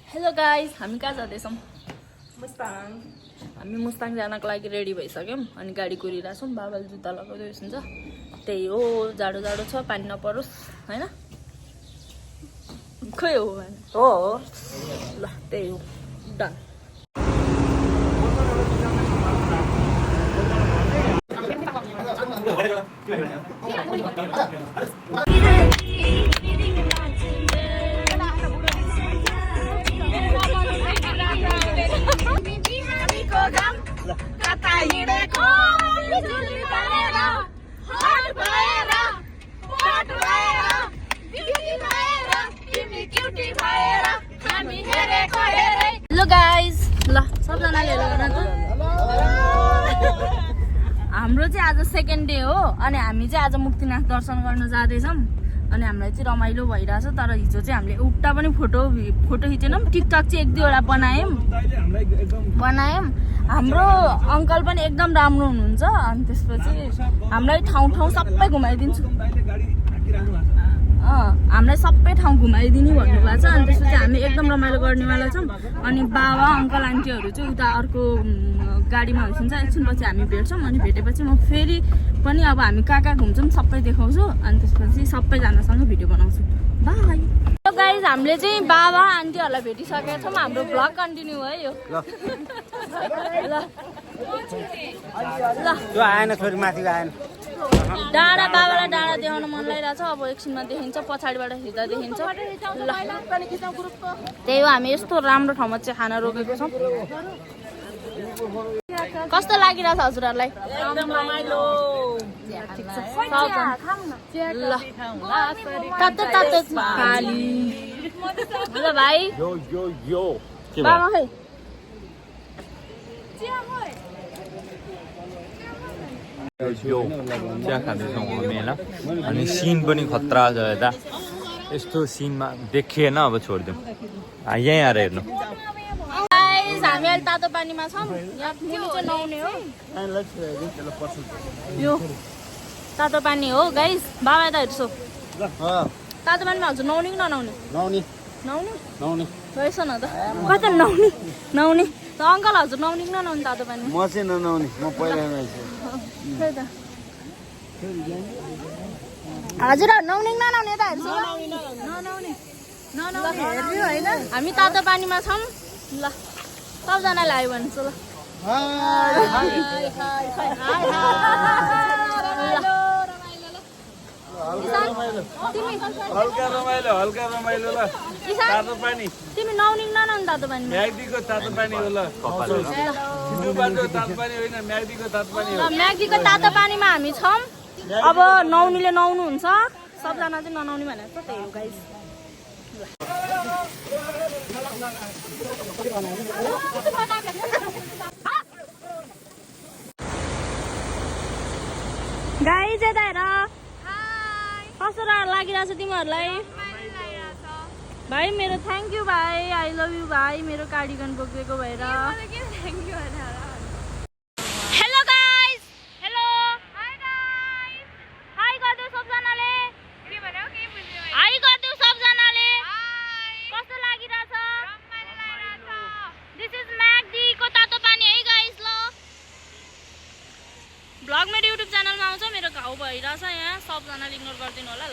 Hello guys, हामी कहाँ जाँदैछौँ? मुस्ताङ। हामी मुस्ताङ जानको लागि रेडी भइसक्यौँ अनि गाडी कुरिरहेछौँ। बाबाले जुत्ता लगाउँदै हुन्छ। त्यही हो, जाडो जाडो छ, पानी नपरोस् होइन। खोइ हो ल, त्यही हो, डन। हेलो गाइज, ल सबजनाले हेलो गर्न त। हाम्रो चाहिँ आज सेकेन्ड डे हो अनि हामी चाहिँ आज मुक्तिनाथ दर्शन गर्न जाँदैछौँ अनि हामीलाई चाहिँ रमाइलो भइरहेछ। तर हिजो चाहिँ हामीले एउटा पनि फोटो खिचेनौँ। टिकटक चाहिँ एक दुईवटा बनायौँ। हाम्रो अङ्कल पनि एकदम राम्रो हुनुहुन्छ अनि त्यसपछि हामीलाई ठाउँ सबै घुमाइदिन्छु। हामीलाई सबै ठाउँ घुमाइदिने भन्नुभएको छ अनि त्यसपछि हामी एकदम रमाइलो गर्नेवाला छौँ। अनि बाबा अङ्कल आन्टीहरू चाहिँ उता अर्को गाडीमा हुन्छ। एकछिनपछि हामी भेट्छौँ अनि भेटेपछि म फेरि पनि अब हामी कहाँ घुम्छौँ सबै देखाउँछु अनि त्यसपछि सबैजनासँग भिडियो बनाउँछु। बाई। गाइज, हामीले चाहिँ बाबा आन्टीहरूलाई भेटिसकेका छौँ। हाम्रो भ्लग कन्टिन्यू है यो। ल आएन छोरी, माथि आएन। डाँडा बाबालाई डाँडा देखाउन मन लागिरहेछ। अब एकछिनमा देखिन्छ, पछाडिबाट खिच्दा देखिन्छ। त्यही हो, हामी यस्तो राम्रो ठाउँमा चाहिँ खाना रोकेको छौँ। कस्तो लागिरहेछ हजुरहरूलाई? एकदम रमाइलो। ल तातो खाली ल भाइ। बाबा खै चिया खाँदैछौँ हामी होइन। अनि सिन पनि खतरा छ यता। यस्तो सिनमा देखिएन, अब छोडिदिउँ। यहीँ आएर हेर्नु। हामी अहिले तातो पानीमा छौँ। यहाँ मुनि चाहिँ नुहाउने हो। यो तातो पानी हो गाइस। बाबा यता हेर्छु। तातो पानीमा हजुर नुहाउने कि ननुहाउने? नुहाउने रहेछ न त। कता नुहाउने त अङ्कल हजुर नुहाउने कि ननुहाउने तातो पानीमा? म चाहिँ ननुहाउने, म पहिला खै त हजुर नुहाउने कि ननुहाउने? यता हेर्छु। हामी तातो पानीमा छौँ। ल सबजनाले आयो भन्छु। ल हल्का रमाइलो ल। तातो पानी तिमी नुहाउने कि ननुहाउने तातो पानी? म्याग्दीको तातो पानी हो ल। डुबाको तातो पानी होइन, म्याग्दीको तातो पानी हो। म्याग्दीको तातो पानीमा हामी छौँ। अब नुहाउनेले नुहाउनुहुन्छ, सबजना चाहिँ ननुहाउने भनेर त त्यही हो गाइस। गाइस यता हेर। कस्तो लागिरहेछ तिमीहरूलाई? भाइ मेरो थ्याङ्क यू भाइ, आई लभ यू भाइ, मेरो कार्डिगन बोकेको भएर। हेलो गाइस, हेलो हाई गरिदेऊ सबजनाले। हाई गरिदेऊ सबजनाले। कस्तो लागिरहेछ? दिस इज म्याग्दीको तातो पानी है गाइस। ल भ्लग मेरो युट्युब च्यानलमा आउँछ। मेरो घाउ भइरहेछ यहाँ, सबजनाले इग्नोर गरिदिनु होला। ल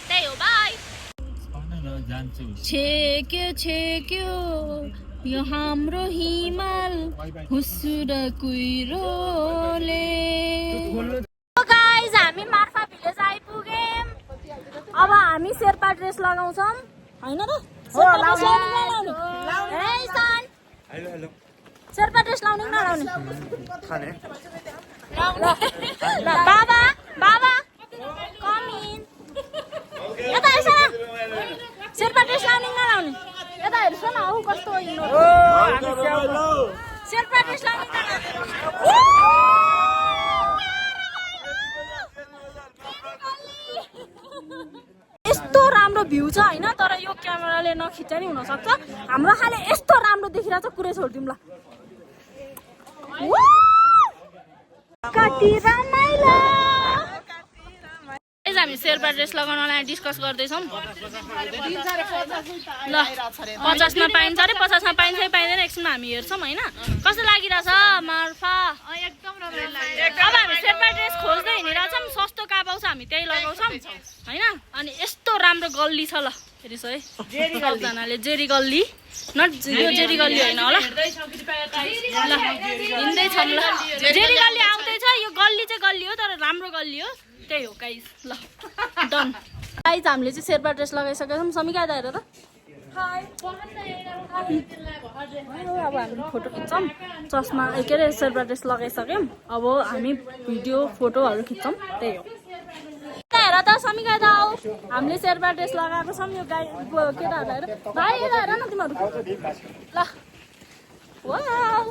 त्यही हो, बाई। छेक्यो यो हाम्रो हिमाल हुस्सुर कुहिरोले। गाइस, हामी मार्फा भिलेज आइपुग्यौँ। अब हामी शेर्पा ड्रेस लगाउँछौँ होइन र? शेर्पा ड्रेस लाउने कि नलाउने? बाबा कम इन। यता हेर्छ न, शेर्पा ड्रेस लाउने कि नलाउने? यता हेर्छ न, औ कस्तो शेर्पा ड्रेस लाउने कि नलाउने? यस्तो राम्रो भ्यू छ होइन, तर यो क्यामेराले नखिच्दा नि हुनसक्छ। हाम्रो खाले यस्तो राम्रो देखिरहेछ, कुरै छोडिदिउँ। ल कति रमाइलो। हामी शेर्पा ड्रेस लगाउनलाई डिस्कस गर्दैछौँ ल 50 मा पाइन्छ अरे 50 मा पाइन्छ कि पाइँदैन एकछिनमा हामी हेर्छौँ होइन कस्तो लागिरहेछ मार्फा एकदम राम्रो लाग्यो अब हामी शेर्पा ड्रेस खोज्दै हिँडिरहेछौँ सस्तो कहाँ पाउँछ हामी त्यही लगाउँछौँ होइन अनि यस्तो राम्रो गल्ली छ ल हेरिस् है सबजनाले जेरी गल्ली नट यो जेरी गल्ली होइन होला हिँड्दैछौँ ल जेरी गल्ली आउँदैछ यो गल्ली चाहिँ गल्ली हो तर राम्रो गल्ली हो त्यही हो गाइस ल डन गाइस हामीले चाहिँ शेर्पा ड्रेस लगाइसकेका छौँ समीका हेर त अब हामी फोटो खिच्छौँ चस्मा के अरे शेर्पा ड्रेस लगाइसक्यौँ अब हामी भिडियो फोटोहरू खिच्छौँ त्यही हो हेर त समीका त आऊ हामीले शेर्पा ड्रेस लगाएको छौँ यो गाई केटाहरूलाई हेर भाइ हेर न तिमीहरू ल वाउ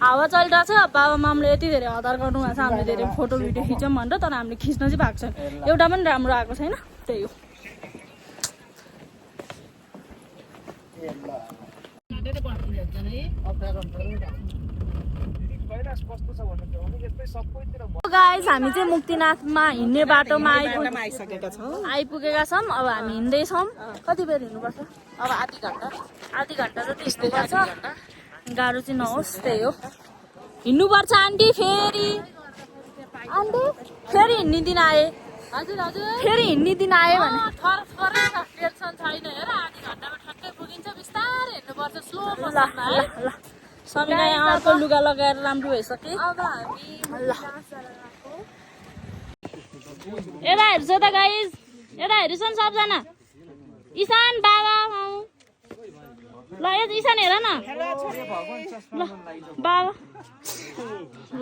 हावा चलिरहेको छ बाबा मामले यति धेरै हतार गर्नुभएको छ हामीले धेरै फोटो भिडियो खिच्यौँ भनेर तर हामीले खिच्न चाहिँ भएको छैन एउटा पनि राम्रो आएको छैन त्यही हो गाइस हामी चाहिँ मुक्तिनाथमा हिँड्ने बाटोमा आइपुगेका छौँ अब हामी हिँड्दैछौँ कति बेर हिँड्नुपर्छ अब आधी घन्टा जति हिँड्दै छ गाह्रो चाहिँ नहोस् त्यही हो हिँड्नुपर्छ आन्टी फेरि हिँड्ने दिन आए हजुर फेरि हिँड्ने दिन आयो भने टेन्सन छैन हेर आधी घन्टामा ठ्याक्कै पुगिन्छ बिस्तारै हिँड्नुपर्छ स्लो ल समीना यहाँको लुगा लगाएर राम्रो भइसक्यो अब हामी यता हेर्छ त गाइस यता हेर्छन् सबजना ईशान बाबा ल ईशान हेर न ल बाबा ल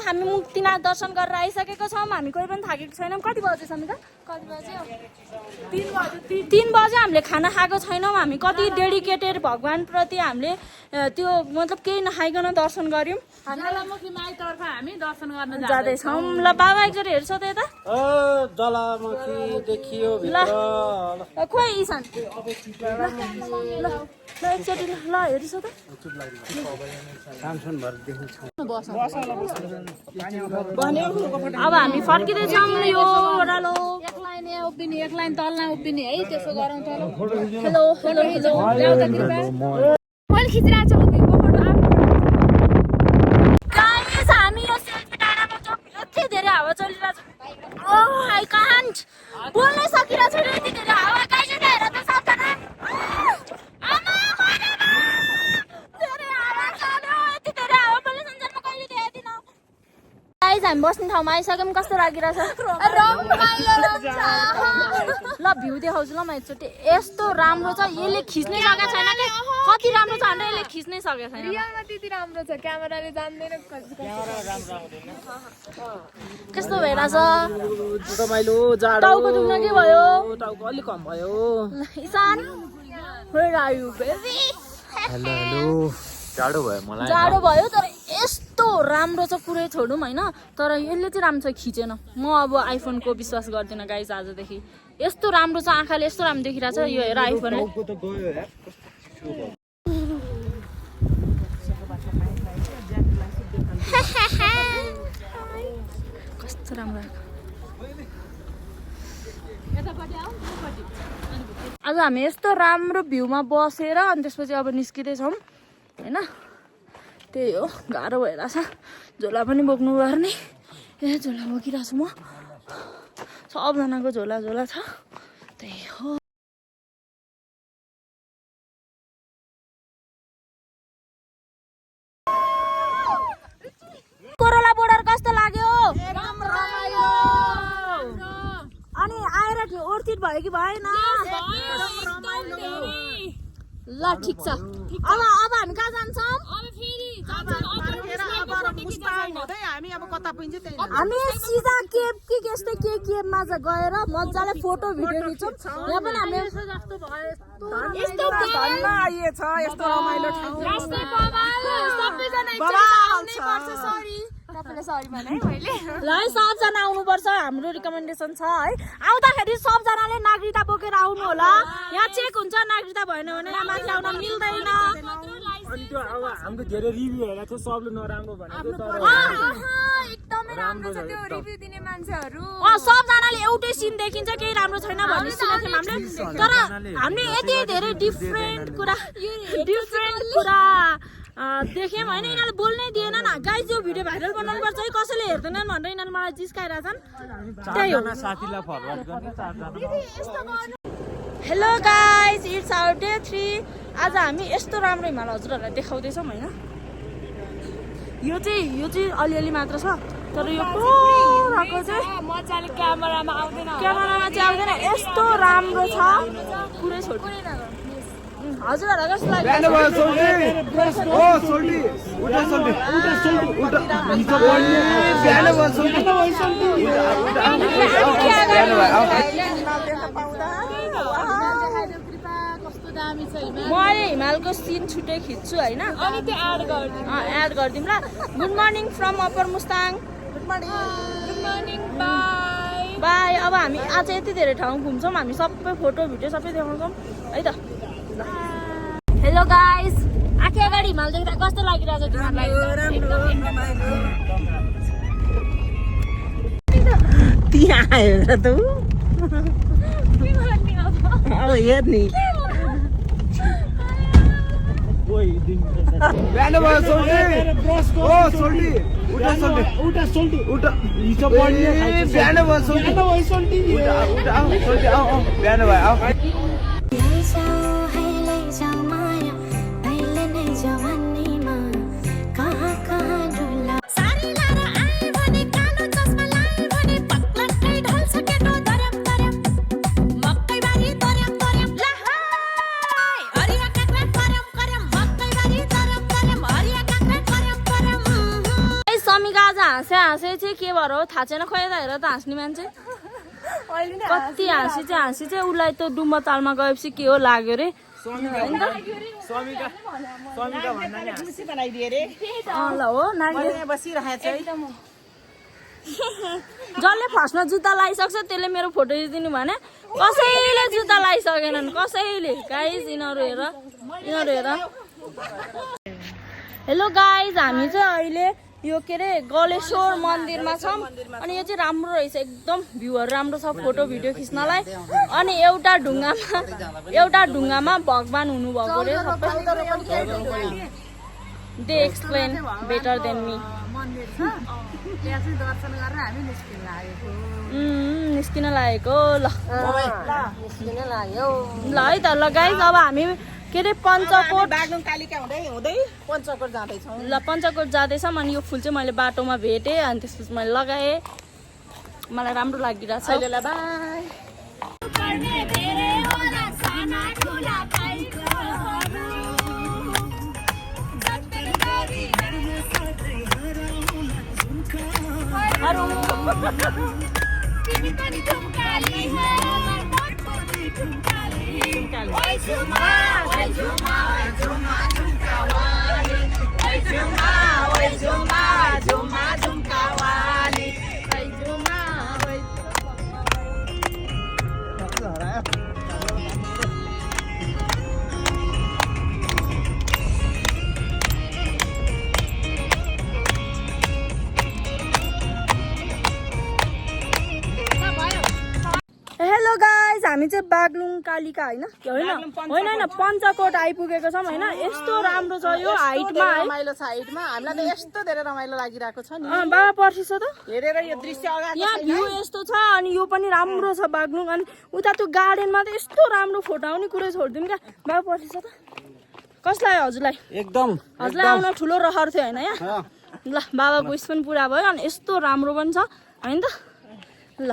हामी मुक्तिनाथ दर्शन गरेर आइसकेको छौँ हामी कोही पनि थाकेको छैनौँ कति बजे समीका कति बजे 3 बजे हामीले खाना खाएको छैनौँ हामी कति डेडिकेटेड भगवानप्रति हामीले त्यो मतलब केही नखाइकन दर्शन गऱ्यौँ हामी दर्शन गर्न जाँदैछौँ ल बाबा एकचोटि हेर्छ त यता जलामुखी देखियो ल खोइ ईशान ल एकचोटि ल हेरिस त अब हामी फर्किँदैछौँ यो ओह्रालो एक लाइन यहाँ उभिने एक लाइन तलमा उभिने है त्यसो गरौँ त हेलो हेलो हेलो मैले खिचिरहेको छु भिउको फोटो गाइस हामी यो सेल्फी डाँडामा छौँ यति धेरै हावा चलिरहेको छ ओ आई कान्ट बोल्नै सकिरहेको छैन यति धेरै हावा गाइस हेर त सबजना हामी बस्ने ठाउँमा आइसक्यौँ कस्तो लागिरहेछ ल भ्यू देखाउँछु ल म एकचोटि यस्तो राम्रो छ यसले खिच्नै सकेको छैन कि कति राम्रो छ भनेर यसले खिच्नै सकेको छैन त्यति राम्रो छ क्यामेराले जान्दैन कस्तो भइरहेछ टाउको दुख्न के भयो टाउको अलिक कम भयो Ishan where are you baby hello जाडो भयो मलाई जाडो भयो तर यस्तो राम्रो छ पुरै छोडौँ होइन तर यसले चाहिँ राम्रो छ खिचेन म अब आइफोनको विश्वास गर्दिनँ गाइस आजदेखि यस्तो राम्रो छ आँखाले यस्तो राम्रो देखिरहेछ यो हेर आइफोनले कस्तो राम्रो आज हामी यस्तो राम्रो भ्यूमा बसेर अनि त्यसपछि अब निस्किँदैछौँ होइन त्यही हो गाह्रो भइरहेछ झोला पनि बोक्नु पर्ने ए झोला बोकिरहेको छु म सबजनाको झोला झोला छ त्यही हो कोरोला बोर्डर कस्तो लाग्यो अनि आएर ओर्थिट भयो कि भएन ल ठिक छ अब हामी कहाँ जान्छौँ हामी सिधा केप कि यस्तै केपमा गएर मजाले फोटो भिडियो खिच्छौँ यहाँ पनि हामी ल है सबजना आउनुपर्छ हाम्रो रिकमेन्डेसन छ है आउँदाखेरि सबजनाले नागरिकता बोकेर आउनु होला यहाँ चेक हुन्छ नागरिकता भएन भने माथि आउन मिल्दैन अनि त्यो अब हाम्रो धेरै रिभ्यू हेरेको थियो सबले नराम्रो भनेको तर एकदमै राम्रो छ त्यो रिभ्यू दिने मान्छेहरू सबजनाले एउटै सिन देखिन्छ केही राम्रो छैन भन्ने सुनेको थियौँ हामीले तर हामीले यति धेरै डिफ्रेन्ट कुरा देख्यौँ होइन यिनीहरूले बोल्नै दिएन न गाइज यो भिडियो भाइरल बनाउनु पर्छ है कसैले हेर्दैनन् भनेर यिनीहरूले मलाई जिस्काइरहेछन् त्यही हो साथीलाई फरवार्ड गर्ने 4 जना hello guys it's our day 3 आज हामी यस्तो राम्रो हिमाल हजुरहरूलाई देखाउँदैछौँ होइन यो चाहिँ अलिअलि मात्र छ तर यो पुराको चाहिँ मजाले क्यामेरामा आउँदैन चाहिँ आउँदैन यस्तो राम्रो छ पुरै छोड्दैन हजुरहरूलाई कस्तो लाग्यो म अहिले हिमालको सिन छुट्टै खिच्छु होइन अनि त्यो एड गरिदिउँ ल good morning from upper Mustang good morning by by अब हामी आज यति धेरै ठाउँ घुम्छौँ हामी सबै फोटो भिडियो सबै देखाउँछौँ है त हेलो गाइस आखि अगाडि हिमाल देख्दा कस्तो लागिरहेछ तिमीहरूलाई त्यहाँ आएर त अब हेर्ने बिहान भयो सोल्टी ओ सोल्टी उठा सोल्टी उठा हिजो पढ्ने बिहान भयो सोल्टी उठा सोल्टी आऊ बिहान भयो आऊ हाँसे चाहिँ के भएर हो थाहा छैन खोइ त हेर त हाँस्ने मान्छे कति हाँसी चाहिँ उसलाई त डुम्बा तालमा गएपछि के हो लाग्यो रे ल हो जसले फर्स्टमा जुत्ता लगाइसक्छ त्यसले मेरो फोटो खिचिदिनु भने कसैले जुत्ता लगाइसकेनन् कसैले गाइज यिनीहरू हेर हेलो गाइज हामी चाहिँ अहिले यो के अरे गलेश्वर मन्दिरमा छौँ अनि यो चाहिँ राम्रो रहेछ एकदम भ्यूहरू राम्रो छ फोटो भिडियो खिच्नलाई अनि एउटा ढुङ्गामा भगवान हुनुभएको रे सबै they explain better than me निस्किन लागेको ल है त ल गाइज अब हामी के अरे पञ्चकोट पञ्चकोट जाँदैछौँ अनि यो फुल चाहिँ मैले बाटोमा भेटेँ अनि त्यसपछि मैले लगाएँ मलाई राम्रो लागिरहेछ हेलो गाइज हामी चाहिँ बागलुङ कालिका होइन पञ्चकोट आइपुगेको छौँ होइन यस्तो राम्रो छ यो हाइटमा रमाइलो छ हाइटमा हामीलाई त यस्तो धेरै रमाइलो लागिरहेको छ नि बाबा पर्सिस त हेरेर यो दृश्य अगाडि यहाँ भ्यू यस्तो छ अनि यो पनि राम्रो छ बागलुङ अनि उता त्यो गार्डनमा त यस्तो राम्रो फोटो आउने कुरो छोडिदिउँ क्या बाबा पर्सिस त कसलाई हजुरलाई एकदम हजुरलाई आउन ठुलो रहर थियो होइन यहाँ ल बाबाको उयस पनि पुरा भयो अनि यस्तो राम्रो पनि छ होइन त ल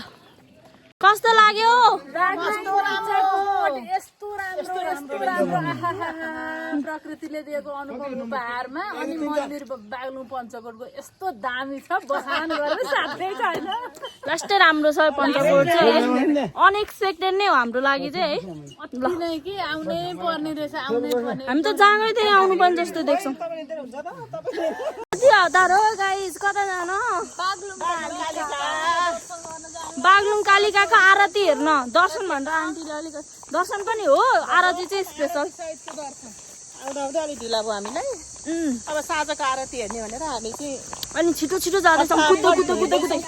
कस्तो लाग्यो प्रकृतिले दिएको अनुभव उपहारमा अनि मन्दिर बागलुङ पञ्चकोटको यस्तो दामी छ बसान गरेर साध्यै छैन लास्टै राम्रो छ पञ्चकोट चाहिँ अनएक्सपेक्टेड नै हो हाम्रो लागि चाहिँ है कि आउनै पर्ने रहेछ आउनै पर्ने हामी त जाँगै त्यही आउनु पर्ने जस्तो देख्छौँ कति हतार हो गाइस, कता जान? बागलुङ कालिकाको आरती हेर्न दर्शन भनेर आन्टीले अलिकति दर्शन पनि हो, आरती चाहिँ स्पेसल। अलिक ढिला भयो हामीलाई। अब साँझको आरती हेर्ने भनेर हामी चाहिँ अनि छिटो छिटो जाँदैछौँ कुद्दै।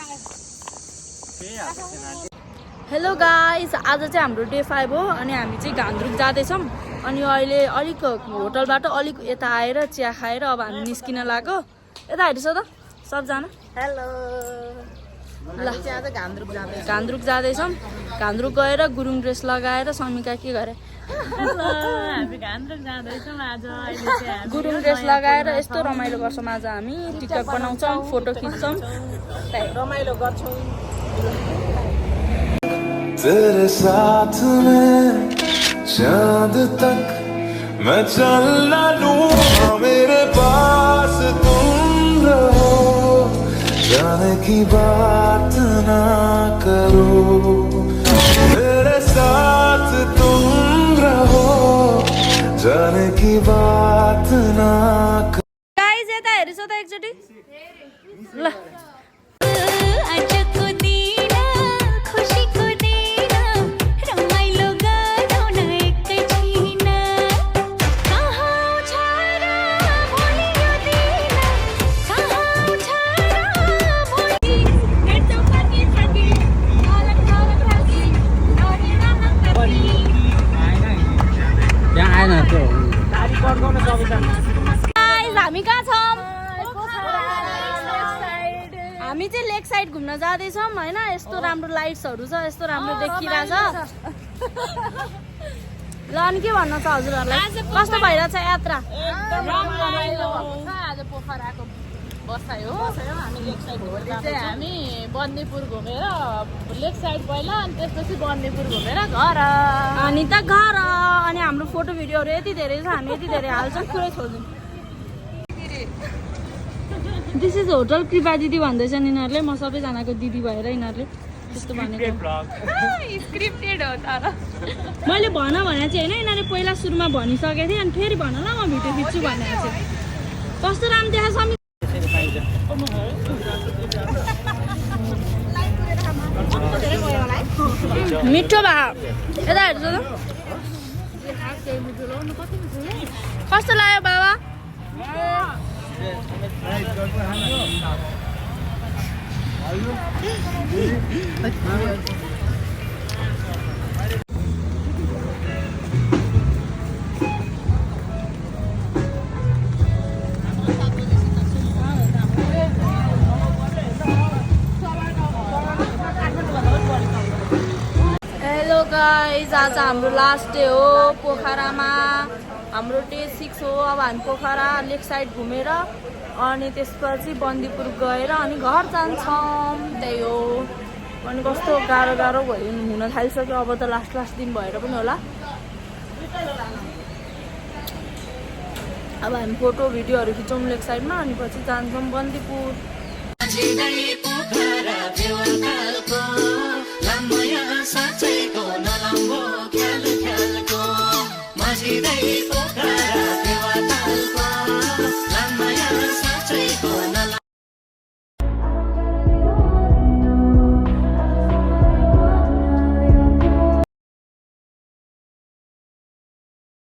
हेलो गाइस, आज चाहिँ हाम्रो डे 5 हो अनि हामी चाहिँ घान्द्रुक जाँदैछौँ। अनि अहिले अलिक होटलबाट अलिक यता आएर चिया खाएर अब हामी निस्किन लाग्यो। यता हेर्छ त सबजना। हेलो ल घान्द्रुक जाँदैछौँ। घान्द्रुक गएर गुरुङ ड्रेस लगाएर समिका के गरे गुरुङ ड्रेस लगाएर यस्तो रमाइलो गर्छौँ। आज हामी टिकटक बनाउँछौँ, फोटो खिच्छौँ, रमाइलो गर्छौँ। तेरे साथ में चांद तक मैं चल ना लूं, मेरे पास तुम रहो, जाने की बात ना करो, मेरे साथ तुम रहो, जाने की बात ना करो। गाइस यता हेर्छ त एकचोटि ल। हामी कहाँ छौँ? हामी चाहिँ लेक साइड घुम्न जाँदैछौँ होइन। यस्तो राम्रो लाइट्सहरू छ, यस्तो राम्रो देखिरहेछ। ल अनि के भन्न छ हजुरहरूलाई? कस्तो भइरहेछ यात्रा? आज पोखराको बसाइ हो। हामी लेक साइड घुमेर हामी बन्दीपुर घुमेर लेक साइड पहिला अनि त्यसपछि बन्दीपुर घुमेर घर। अनि त घर। अनि हाम्रो फोटो भिडियोहरू यति धेरै छ, हामी यति धेरै हाल्छौँ, पुरै छोड्छौँ। दिस इज होटल कृपा दिदी भन्दैछन् यिनीहरूले। म सबैजनाको दिदी भएर यिनीहरूले त्यस्तो भनेको। मैले भन भने चाहिँ होइन, यिनीहरूले पहिला सुरुमा भनिसकेको थिएँ अनि फेरि भन ल म भिडियो खिच्छु भनेर चाहिँ। कस्तो राम्रो देखा समी। मिठो भा यता हेर्छु त कस्तो लाग्यो बाबा? हेलो गाइस, आज हाम्रो लास्ट डे हो पोखरामा। हाम्रो डे 6 हो। अब हामी पोखरा लेक साइड घुमेर अनि त्यसपछि बन्दीपुर गएर अनि घर जान्छौँ। त्यही हो। अनि कस्तो गाह्रो गाह्रो भयो हुन थालिसक्यो। अब त लास्ट दिन भएर पनि होला। अब हामी फोटो भिडियोहरू खिच्छौँ लेक साइडमा अनि पछि जान्छौँ बन्दीपुर।